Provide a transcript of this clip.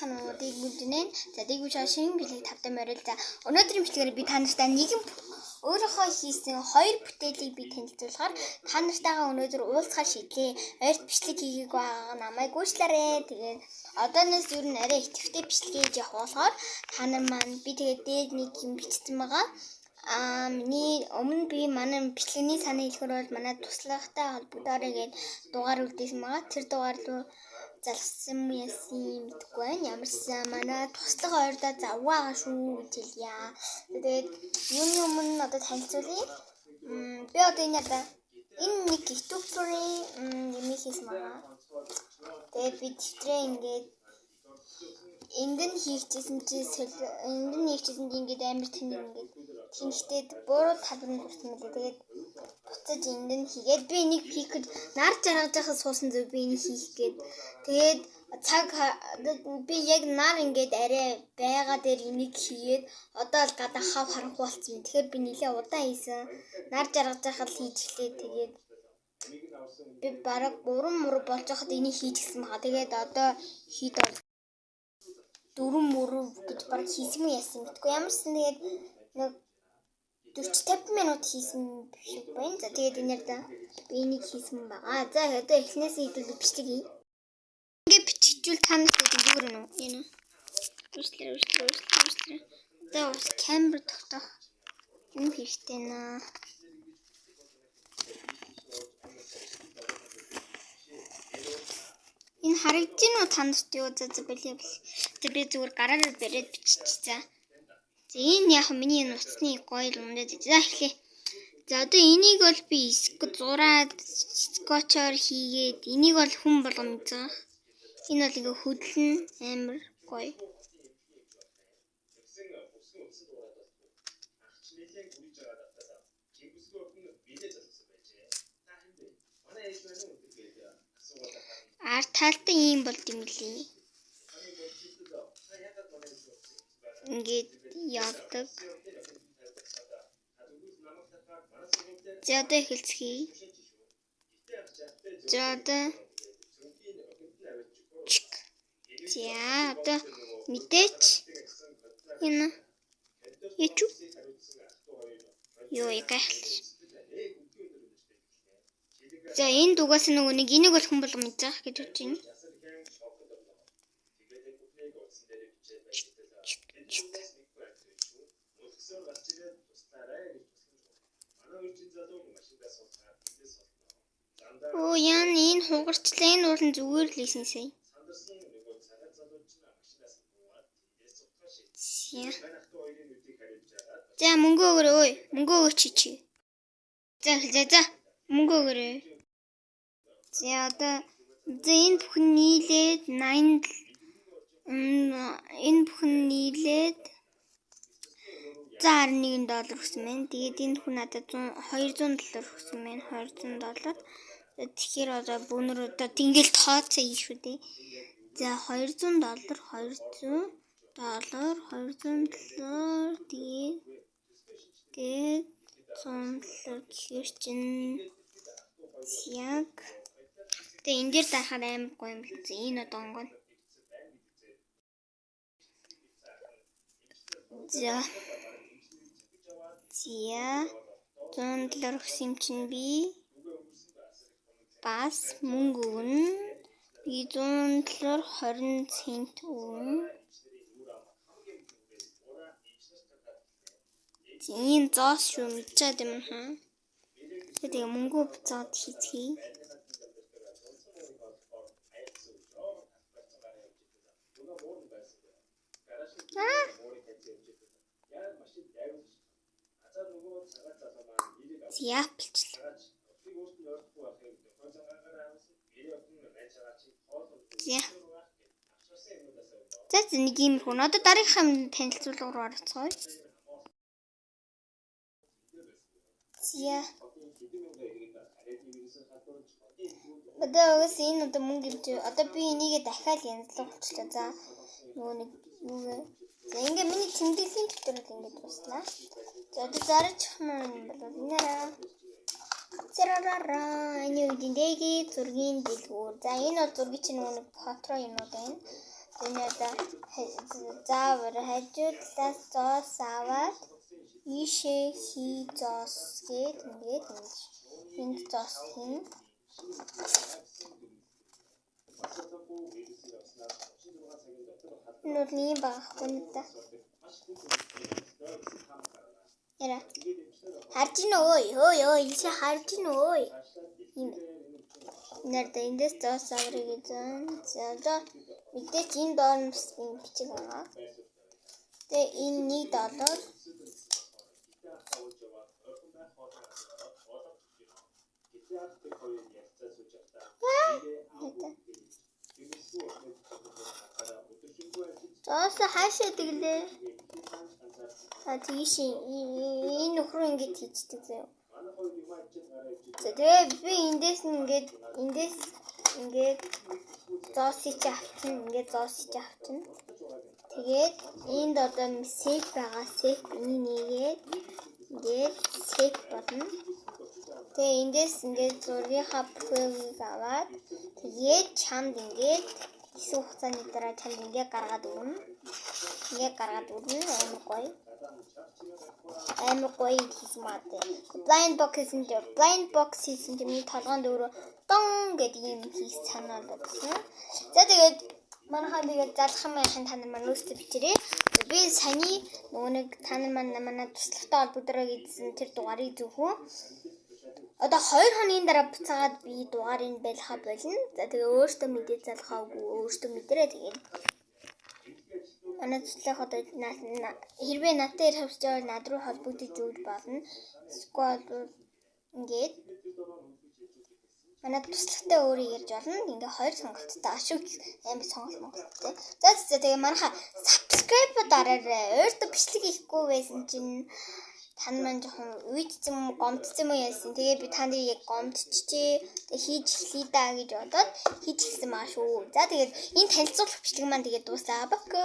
байцгаануудыг гүнжинэ. За дээгүүр шинэ билег тавтай морил. За өнөөдрийн бичлэгээр би та нартай нэгэн өөрийнхөө хийсэн 2 бүтээлийг би танилцуулахаар та нартайгаа өнөөдөр уулзахаар шийдлээ. Ойрт бичлэг хийгээг байгаа намайг уучлаарай. Тэгээд одооноос юу н арай ихэвчлэн бичлэг хийж явах болохоор та нар маань би тэгээд дээд нэг юм бичсэн байгаа. Миний өмнө би манай бичлэгний санаа хэлэхээр бол манай туслагтай холбогдоорой гэдэг дугаар үлдээсэн байгаа. Тэр дугаар руу залгсан юм яасан мэдгүй байна. Ямарсан манай туслах ойрдоо завгаа шүү гэж хэлье. Тэгээд юуны өмнө одоо танилцуулъя. Би одоо энэ нэг YouTube-ийн юм хийсэн байгаа. Тэгээд би тэмдрээ ингээд энд нь хийчихсэн чи ингээд амар тэнэг ингээд тэнхтэд буруу талбарт хүрсэн мэлээ. Тэгээд буцаж энд нь хийгээд би энийг пикэд нар жаргаж байхад суусан зөв би энийг хийх гээд тэгээд цаг би яг нар ингээд арай байгаа дээр энийг хийгээд одоо л гадаа хав харанхуй болсон. Тэгэхээр би нэлээ удаан хийсэн. Нар жаргаж байхад хийж эхлэе. Тэгээд би бараг 3 мөр болж байхад энийг хийчихсэн байгаа. Тэгээд одоо хэд 4 мөр гэж бараг хийсэн юм яасан мэдгүй. Ямарсан тэгээд нэг 40-50 минут хийсэн шиг байна. За тэгээд энээр би энийг хийсэн байгаа. За одоо эхнээсээ хэдүүл бичлэг хий. Ингээ биччихвэл камерт зүгээр нэ. Энэ. Үүслэр. Одоо бас камер тогтоох юм хэрэгтэй наа. Энэ харагдаж байна уу танд юу за бэлээ. Тэг би зүгээр гараараа бариад биччихье. За энэ яг миний нуцны гоё юм даа. За эхлэе. За одоо энийг бол би зураад скотчоор хийгээд энийг бол хүн болгоно гэж байгаа. Энэ бол ингээ хөдлөн амар гоё. Талтай юм болд юм лээ. Ингээд яадаг. За одоо эхэлцгээе. За одоо мэдээч энэ ячуу ёо ягахл. За энэ дугаас нэг энийг бол хүн болгоно гэж байгаа гэж бодож байна. Ян энэ хугарчлаа энэ уулын зүгээр л ийсэн сая. За мөнгө өгөрөө ой. Мөнгө өгөөч чи. За мөнгө өгөрөө. За одоо энэ бүхэн нийлээд 80 энэ бүхэн нийлээд $101 өгсөн байна. Тэгээд энэ хүн надад $200 өгсөн байна. $200. Тэгэхээр одоо бүүнөр одоо ингээл тооцоо юм шүү дээ. За $200 тэгээд $100 гэхэр чинь яг тэгээ энэ дээр дарахаар амар гоё юм л. Энэ одоо онгоо. За $100 өгсөн чинь би бас мөнгө өгнө. Би $100 20 цент өгнө. Энэ зоос шүү мэдчихэд юм хаа. Тэгээ мөнгө буцаад хийцгээе. Яаплчлаа. За нэг юм хүн. Одоо дараагийнхаа танилцуулга руу орцгоё. Одоо энэ одоо мөнгө юм чи. Одоо би энийгээ дахиад янзлах болчихлоо. За нөгөө нэг юугээ. За ингээ миний тэмдэглэлийн дотор ингэ туслаа. За одоо зарж юм бол нэраа. Царараа энэ үеийн дэги зургийн дэлгүүр. За энэ бол зургийн чинь нөгөө фото юмнууд байна. энэ одоо заавар хажуу талаас зоос аваад ийшээ хий зоос гээд ингээд энд зоос хийн. Нүр ийм багхгүй нэ та. Яра. Харж ийн өө. Ийшээ харж ийн өө. Ийм. Нэрдэ эндээс зоос аврыг зэн. За мэдээч энэ доор нь бичиг байгаа. Тэгээ энэ нэг доллар. Зоос хаашаа тэглээ. Тийш энэ нөхрөө ингэж хийчихдэг заяа. За тэгээ би эндээс ингээд зоосыг авчихна. Тэгээд энд одоо сейф байгаа. Сейф нэгээд ингээд сейф болно. Тэгээ эндээс ингээд зургийнхаа бүхэгийг аваад тэгээд чамд ингээд хэсэг хугацааны дараа чамд ингээд гаргаад өгнө. Амар гоё хийсэн маатай. Blind box хийсэн чинь толгоонд өөрөө дон гэдэг юм хийх санаа болсон. За тэгээд манайхаа тэгээд залах юм яхан та нар маань өөрсдөө бичээрэй. Би саяны нөгөө нэг та нар манай туслахтай холбогдороо гэсэн тэр дугаарыг зөвхөн одоо 2 хоногийн дараа буцаагаад би дугаарыг байлгахаа болно. За тэгээ өөртөө мэдээ залхаа үгүй өөртөө мэдэрээ тэгээд манай туслах одоо хэрвээ надтай ирэх хүсэж байгаа над руу холбогдож өгч болно. Эсвэл ингээд манай туслахтай өөрөө ярьж болно. Ингээ 2 сонголттой ашиг амар сонголт монголтой. За тэгээ манайха subscribe дараарай. Өөртөө бичлэг хийхгүй байсан чинь тань маань жоохон үйдсэн гомдсон юм яасан. Тэгээ би танд яг гомдчихжээ. Тэгээ хийж эхлэе даа гэж бодоод хийж эхэлсэн маа шүү. За тэгээд энэ танилцуулах бичлэг маань тэгээд дуусаа. Бака.